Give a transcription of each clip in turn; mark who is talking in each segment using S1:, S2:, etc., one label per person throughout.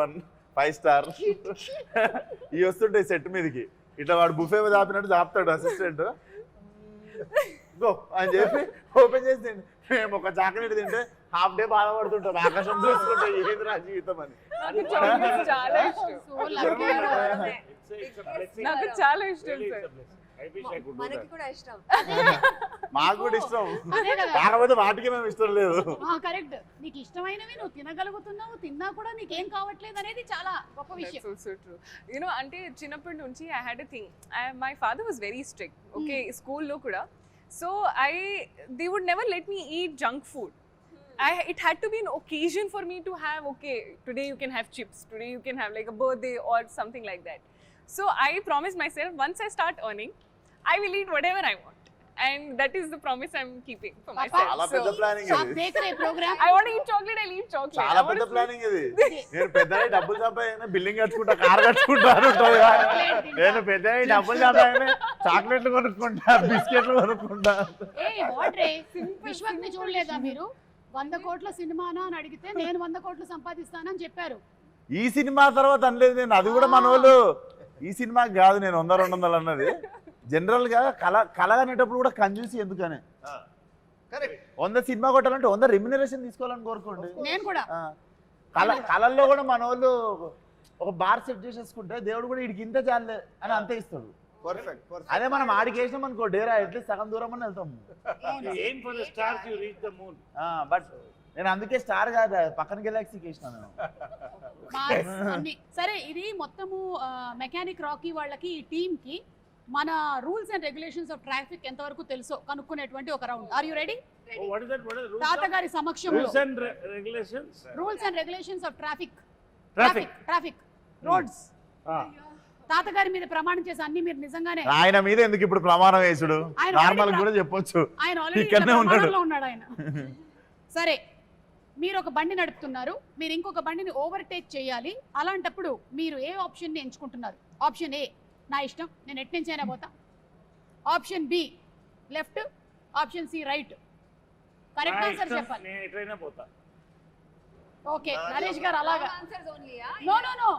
S1: 1 5 star ఇవి వస్తుంటాయి set మీదకి. ఇట్లా వాడు బుఫే మీద ఆపినట్టు ఆపుతాడు అసిస్టెంట్. గో అని చెప్పి ఓపెన్ చేసి మేము ఒక చాక్లెట్ తింటే హాఫ్ డే బాధపడుతుంటాం, ఆకాశం చూసుకుంటాం ఏంది నా జీవితం అని.
S2: నాకు చాలా ఇష్టం సార్.
S3: మనకి కూడా ఇష్టం,
S1: మాకు కూడా ఇష్టం, కాకపోతే వాటికి మేము ఇష్టం లేదు.
S4: కరెక్ట్, నీకు ఇష్టమైనవి నువ్వు తినగలుగుతున్నావు, తిన్నా కూడా నీకేం కావట్లేదు అనేది చాలా గొప్ప విషయం.
S2: That's also true. You know, అంటే చిన్నప్పటి నుంచి I had a thing. My father was very strict. Okay, స్కూల్లో కూడా. So they would never let me eat junk food. It had to be an occasion for me to have, okay, today you can have chips, today you can have like a birthday or something like that. So I promised myself, once I start earning, I will eat whatever I want. And that is the promise I'm keeping for myself.
S1: చాలా పెద్ద planning ఇది.
S2: I want to eat chocolate, I'll eat chocolate.
S1: చాలా పెద్ద planning ఇది. నేను పెద్దగా డబ్బులు సంపాదన బిల్డింగ్ కట్టుకుంటా, కార్ కట్టుకుంటా ఉంటుంది. నేను పెద్దగా డబ్బులు సంపాదన చాక్లెట్లు కొనుక్కుంటా, బిస్కెట్లు కొనుక్కుంటా.
S4: విశ్వక్ని చూడలేదా మీరు? 100 కోట్ల సినిమానా అని అడిగితే నేను 100 కోట్లు సంపాదిస్తానని చెప్పారు.
S1: ఈ సినిమా తర్వాత అనలేదు నేను, అది కూడా మన వాళ్ళు ఈ సినిమాకి కాదు నేను 100-200 అన్నది. జనరల్ గా కళ అనేటప్పుడు కూడా కంజూసి ఎందుకనే. 100 సినిమా కొట్టాలంటే 100 రెమ్యునరేషన్ తీసుకోవాలని కోరుకోండి.
S4: నేను కూడా
S1: కళల్లో కూడా మన వాళ్ళు ఒక బార్ సెట్ చేసేసుకుంటే దేవుడు కూడా వీడికి ఇంత చాలే అని అంతే ఇస్తాడు. అదే మనం ఆడికి వేసినాం అనుకో డేరా అట్లీస్ట్ సగం దూరం అని వెళ్తాం. బట్ నేను అందుకే స్టార్ కాదు, పక్కన గెలాక్సీకి వేసినాను.
S4: సరే, ఇది మొత్తము మెకానిక్ రాకీ వాళ్ళకి ఈ టీమ్ కి మన rules and regulations of traffic ఎంతవరకు తెలుసో కనుక్కునేటువంటి ఒక రౌండ్. Are you ready? తాతగారి సమక్షంలో rules and regulations of traffic roads. తాతగారి మీద ప్రమాణం చేసి అన్ని మీరు నిజంగానే.
S1: ఆయన మీద ఎందుకు ఇప్పుడు ప్రమాణం వేసుడు, నార్మల్ కూడా చెప్పొచ్చు.
S4: ఆయన ఆల్రెడీ ఉన్నాడు ఆయన. సరే, మీరు ఒక బండి నడుపుతున్నారు, మీరు ఇంకొక బండిని ఓవర్టేక్ చేయాలి. అలాంటప్పుడు మీరు ఏ ఆప్షన్ని ఎంచుకుంటున్నారు? ఆప్షన్ ఏ నా ఇష్టం, నేను ఎటు నుంచి అయినా పోతా. Option B left, option C right. Correct answer చెప్పాలి. ఓకే నరేష్ గారు అలాగా. No no no,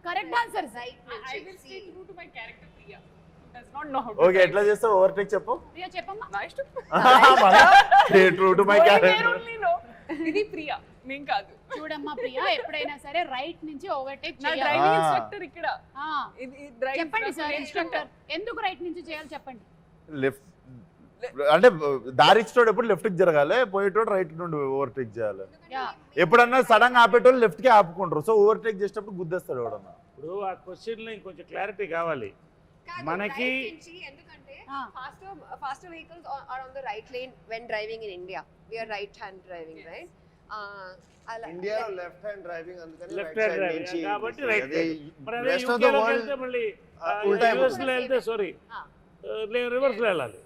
S4: correct answer.
S2: I will stay true to my character, Priya. Does not know how to.
S1: Okay, ఎట్లా చేస్తావు ఓవర్టేక్ చెప్పు.
S4: ప్రియా చెప్పమ్మా.
S2: నా ఇష్టం.
S1: Stay true to my character.
S2: ఇది ప్రియా, నేను కాదు.
S4: చూడమ్మా ప్రియా, ఎప్పుడైనా సరే రైట్ నుంచి ఓవర్టేక్
S2: నా
S4: చేయాలి.
S2: డ్రైవింగ్ ఇన్స్ట్రక్టర్ ఇక్కడ.
S4: ఇది చెప్పండి సార్, ఇన్స్ట్రక్టర్ ఎందుకు రైట్ నుంచి చేయాలి చెప్పండి.
S1: లెఫ్ట్ అంటే దారి ఇచ్చేటోడు ఎప్పుడు లెఫ్ట్ కి జరగాలి, పోయేటోడు రైట్ నుండి ఓవర్టేక్ చేయాలి. ఎప్పుడన్నా సడన్ గా ఆపేటోళ్ళు లెఫ్ట్ కి ఆపుకుంటారు, సో ఓవర్టేక్ చేసేటప్పుడు గుద్దేస్తాడు ఎవడన్నా.
S5: ఇప్పుడు ఆ క్వశ్చన్ లో ఇంకొంచెం క్లారిటీ కావాలి మనకి.
S3: ఎందుకంటే faster vehicles are on the right lane when driving in India. We are right hand driving, right?
S6: India left hand driving, అందుకని
S5: లెఫ్ట్ హ్యాండ్ డ్రైవింగ్ కాబట్టి రైట్. మరి అదే
S6: rest of
S5: UK
S6: the
S5: low
S6: world
S5: వెళ్తే మళ్ళీ
S6: ఉల్టా
S5: reverse లో వెళ్తే sorry reverse లో వెళ్ళాలి.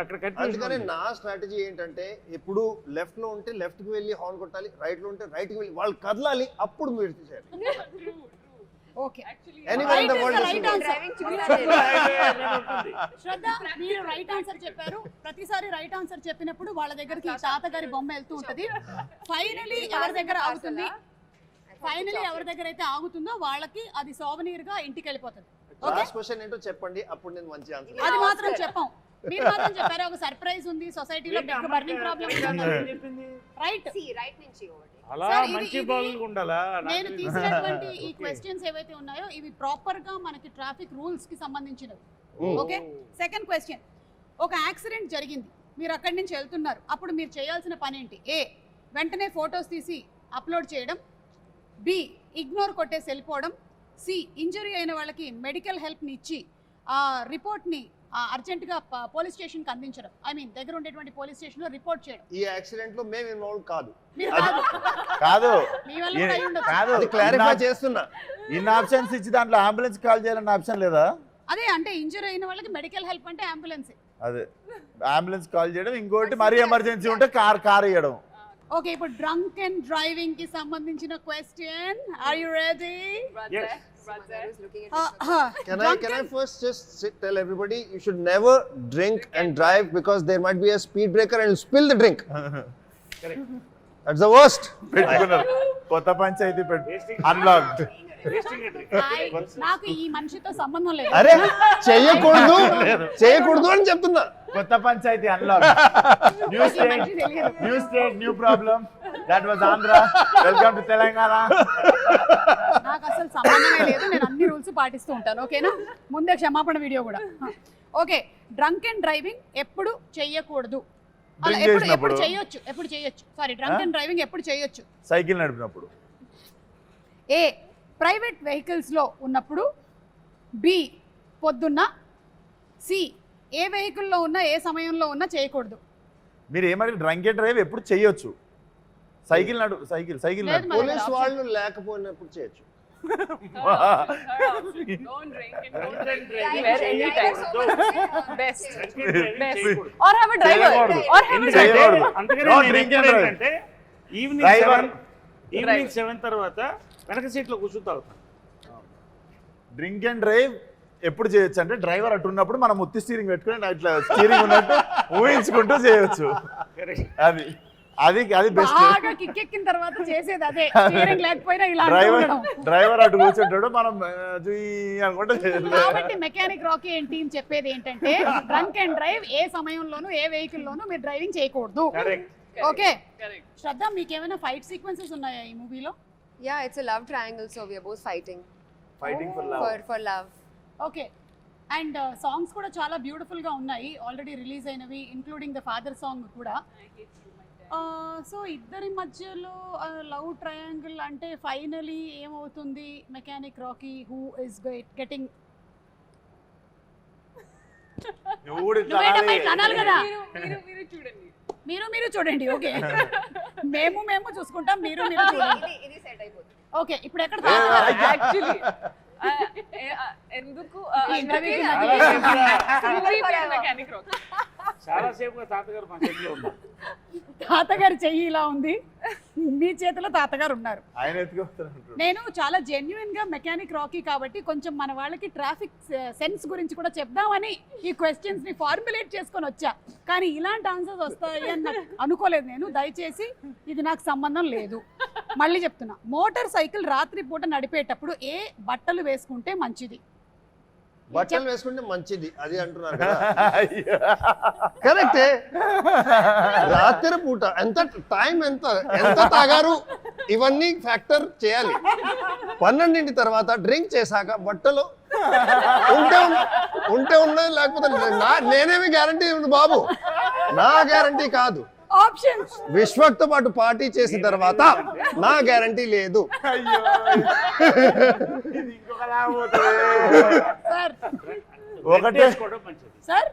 S5: అక్కడ
S6: అందుకని
S5: కన్ఫ్యూజన్.
S6: నా స్ట్రాటజీ ఏంటంటే ఎప్పుడు లెఫ్ట్ లో ఉంటే లెఫ్ట్ కి వెళ్ళి హార్న్ కొట్టాలి, రైట్ లో ఉంటే రైట్ కి వెళ్ళి వాళ్ళు కదలాలి, అప్పుడు మీరు చేయాలి.
S4: Okay,
S6: Anywhere in the world is
S4: right answer.
S3: driving చూడాలి.
S4: శ్రద్ధ, మీరు రైట్ ఆన్సర్ చెప్పారు. ప్రతిసారి రైట్ ఆన్సర్ చెప్పినప్పుడు వాళ్ళ దగ్గరికి తాతగారి బొమ్మ వెళ్తూ ఉంటది. ఫైనలీ ఎవరి దగ్గర ఆగుతుంది, ఫైనలీ ఎవరి దగ్గర అయితే ఆగుతుందో వాళ్ళకి అది సోవనీర్ గా ఇంటికి వెళ్ళిపోతుంది.
S6: లాస్ట్ క్వశ్చన్ ఏంటో చెప్పండి, అప్పుడు నేను మంచి ఆన్సర్.
S4: అది మాత్రం చెప్పాం, మీరు మాత్రం చెప్పారు. ఒక సర్ప్రైజ్ ఉంది, సొసైటీలో బర్నింగ్ ప్రాబ్లమ్. రైట్
S3: రైట్ నుంచి overtake.
S5: అలా మంచి బాగులు ఉండాలా.
S4: నేను తీసినటువంటి ఈ క్వశ్చన్స్ ఏవైతే ఉన్నాయో ఇవి ప్రాపర్ గా మనకి ట్రాఫిక్ రూల్స్ కి సంబంధించినవి. Okay, second question. ఒక యాక్సిడెంట్ జరిగింది, మీరు అక్కడి నుంచి వెళ్తున్నారు, అప్పుడు మీరు చేయాల్సిన పని ఏంటి? ఏ వెంటనే ఫొటోస్ తీసి అప్లోడ్ చేయడం, బి ఇగ్నోర్ కొట్టేసి వెళ్ళిపోవడం, సి ఇంజరీ అయిన వాళ్ళకి మెడికల్ హెల్ప్ని ఇచ్చి ఆ రిపోర్ట్ని అర్జెంటుగా పోలీస్ స్టేషన్కి అందించడం. ఐ మీన్ దగ్గర ఉండేటువంటి పోలీస్ స్టేషన్లో రిపోర్ట్ చేయడం.
S6: ఈ యాక్సిడెంట్ లో మేము ఇన్వాల్వ్ కాదు.
S4: మీరు కాదు,
S1: కాదు
S4: మీ వల్ల కూడా అయి ఉండొచ్చు.
S1: కాదు,
S6: అది క్లారిఫై చేస్తున్నా.
S1: ఇన్ని ఆప్షన్స్ ఇచ్చి దాంట్లో అంబులెన్స్ కాల్ చేయాలన్న ఆప్షన్ లేదా?
S4: అదే అంటే ఇంజరీ అయిన వాళ్ళకి మెడికల్ హెల్ప్ అంటే అంబులెన్స్.
S1: అదే అంబులెన్స్ కాల్ చేయడం, ఇంకోటి మరీ ఎమర్జెన్సీ ఉంటే కార్ ఇవ్వడం.
S4: ఓకే, ఇప్పుడు డ్రంక్ అండ్ డ్రైవింగ్ కి సంబంధించిన question. Are you ready?
S5: Yes.
S3: Someone there is looking at
S6: Can I first just tell everybody you should never drink and drive because there might be a speed breaker and spill the drink.
S5: Correct.
S6: That's the worst.
S1: పెట్టుకున్నారు కొత్త panchayat unlocked.
S4: నాకు ఈ మనిషితో సంబంధం లేదు.
S6: అరే చేయకూడదు అని చెప్తున్నా.
S1: కొత్త పంచాయతీ unlock. New state new problem. That was Andhra. Welcome to Telangana.
S4: నాకు అసలు సంబంధమే లేదు, నేను అన్ని రూల్స్ పాటిస్తూ ఉంటాను. ఓకేనా? ముందే క్షమాపణ వీడియో కూడా. ఓకే, డ్రంక్ అండ్ డ్రైవింగ్ ఎప్పుడు చెయ్యకూడదు? అలా
S1: Drink
S4: ఎప్పుడు
S1: చేసినప్పుడు.
S4: ఎప్పుడు చేయొచ్చు? సారీ, డ్రంక్ అండ్ డ్రైవింగ్ ఎప్పుడు చేయొచ్చు?
S1: సైకిల్ నడిపినప్పుడు.
S4: ఏ, ప్రైవేట్ వెహికల్స్ లో ఉన్నప్పుడు. బి, పొద్దున్న. సి, ఏ వెహికల్లో ఉన్నా ఏ సమయంలో ఉన్నా చేయకూడదు.
S1: మీరు ఏమంటే డ్రంక్ అండ్ డ్రైవ్ ఎప్పుడు చేయొచ్చు? సైకిల్
S4: లేదు
S1: నడు.
S4: మరి.
S6: పోలీస్ వాళ్ళు లేకపోయినప్పుడు చేయొచ్చు.
S2: Don't drink and
S5: Drunk
S2: don't
S5: and
S2: drive
S5: driving
S2: anywhere, anytime.
S5: చేయకూడదు.
S2: Best.
S5: Drunk and driving
S2: Best.
S5: చేయకూడదు.
S2: Or have a driver.
S1: చేయకూడదు.
S2: Or have a
S5: ఎందుకంటే
S2: driver.
S1: చేయకూడదు.
S5: అందుకనే
S1: No
S5: నేను
S1: drink and
S5: చెప్పేది
S1: drive.
S5: ఏంటంటే
S1: Driver.
S5: ఈవినింగ్ 7 తర్వాత వెనక సీట్లో కూర్చుని తాగుతాను.
S1: డ్రింక్ అండ్ డ్రైవ్ ఎప్పుడు చేయొచ్చు అంటే డ్రైవర్ అటు ఉన్నప్పుడు మనం ముత్తి స్టీరింగ్ పెట్టుకుని ఇట్లా స్టీరింగ్ ఉన్నట్టు ఊహించుకుంటూ చేయొచ్చు. అది అది అది బెస్ట్.
S4: బాగా కిక్కెక్కిన తర్వాత చేసేది అదే. స్టీరింగ్ లేకపోయినా ఇలా
S1: డ్రైవర్ అటు కూర్చుంటాడు, మనం అనుకుంటే
S4: కాబట్టి మెకానిక్ రాకీ అండ్ టీమ్ చెప్పేది ఏంటంటే డ్రంక్ అండ్ డ్రైవ్ ఏ సమయంలోనూ ఏ వెహికల్ లోనూ మీరు డ్రైవింగ్ చేయకూడదు. Okay,
S2: Correct.
S4: శ్రద్ధ, మీకేమైనా ఫైట్ సీక్వెన్సెస్ ఉన్నాయా ఈ మూవీలో?
S3: Yeah, it's a love triangle, so we are both fighting
S1: fighting for love.
S3: for love.
S4: Okay, and songs కూడా చాలా బ్యూటిఫుల్ గా ఉన్నాయి, ఆల్రెడీ రిలీజ్ అయినవి, ఇంక్లూడింగ్ ద ఫాదర్ సాంగ్ కూడా. సో ఇద్దరి మధ్యలో లవ్ ట్రయాంగిల్ అంటే ఫైనలీ ఏమవుతుంది? Mechanic Rocky who is getting.
S1: నువ్వు కూడా ఇట్లా
S4: నువ్వేంటమ్మా
S1: అనాలి.
S4: ఇట్లా అనాలి కదా?
S2: మీరు చూడండి.
S4: మీరు చూడండి. ఓకే, మేము చూసుకుంటాం, మీరు చూడండి.
S3: ఇది సెట్ అయిపోతుంది.
S4: ఓకే, ఇప్పుడు ఎక్కడ
S2: Actually. ఎందుకు
S4: ఇంటర్వ్యూకి
S2: మెకానిక్ రాక్.
S5: చాలా సేపుగా తాతగారు మా చేతిలో ఉన్నారు.
S4: తాతగారి చెయ్యి ఇలా ఉంది, మీ చేతిలో తాతగారు ఉన్నారు.
S1: ఆయన ఎత్తుకొస్తాను.
S4: నేను చాలా జెన్యున్ గా మెకానిక్ రాకీ కాబట్టి కొంచెం మన వాళ్ళకి ట్రాఫిక్ సెన్స్ గురించి కూడా చెప్దామని ఈ క్వశ్చన్స్ ని ఫార్ములేట్ చేసుకొని వచ్చా, కానీ ఇలాంటి ఆన్సర్స్ వస్తాయి అని నాకు అనుకోలేదు నేను. దయచేసి ఇది నాకు సంబంధం లేదు. మళ్ళీ చెప్తున్నా, మోటార్ సైకిల్ రాత్రి పూట నడిపేటప్పుడు ఏ బట్టలు వేసుకుంటే మంచిది?
S6: బట్టలు వేసుకుంటే మంచిది అది అంటున్నారు కదా. కరెక్టే. రాత్రి పూట ఎంత టైం ఎంత తాగారు ఇవన్నీ ఫ్యాక్టర్ చేయాలి. 12 తర్వాత డ్రింక్ చేశాక బట్టలు ఉంటే ఉన్నది, లేకపోతే నేనేమి గ్యారంటీ ఉంది బాబు, నా గ్యారంటీ కాదు.
S4: ఆప్షన్స్
S6: విశ్వక్తో పాటు పార్టీ చేసిన తర్వాత నా గ్యారంటీ లేదు.
S1: అయ్యో ఇది ఇంకొకలా పోతుంది.
S4: సార్,
S1: ఒకటే
S5: వేసుకోవడం మంచిది.
S4: సార్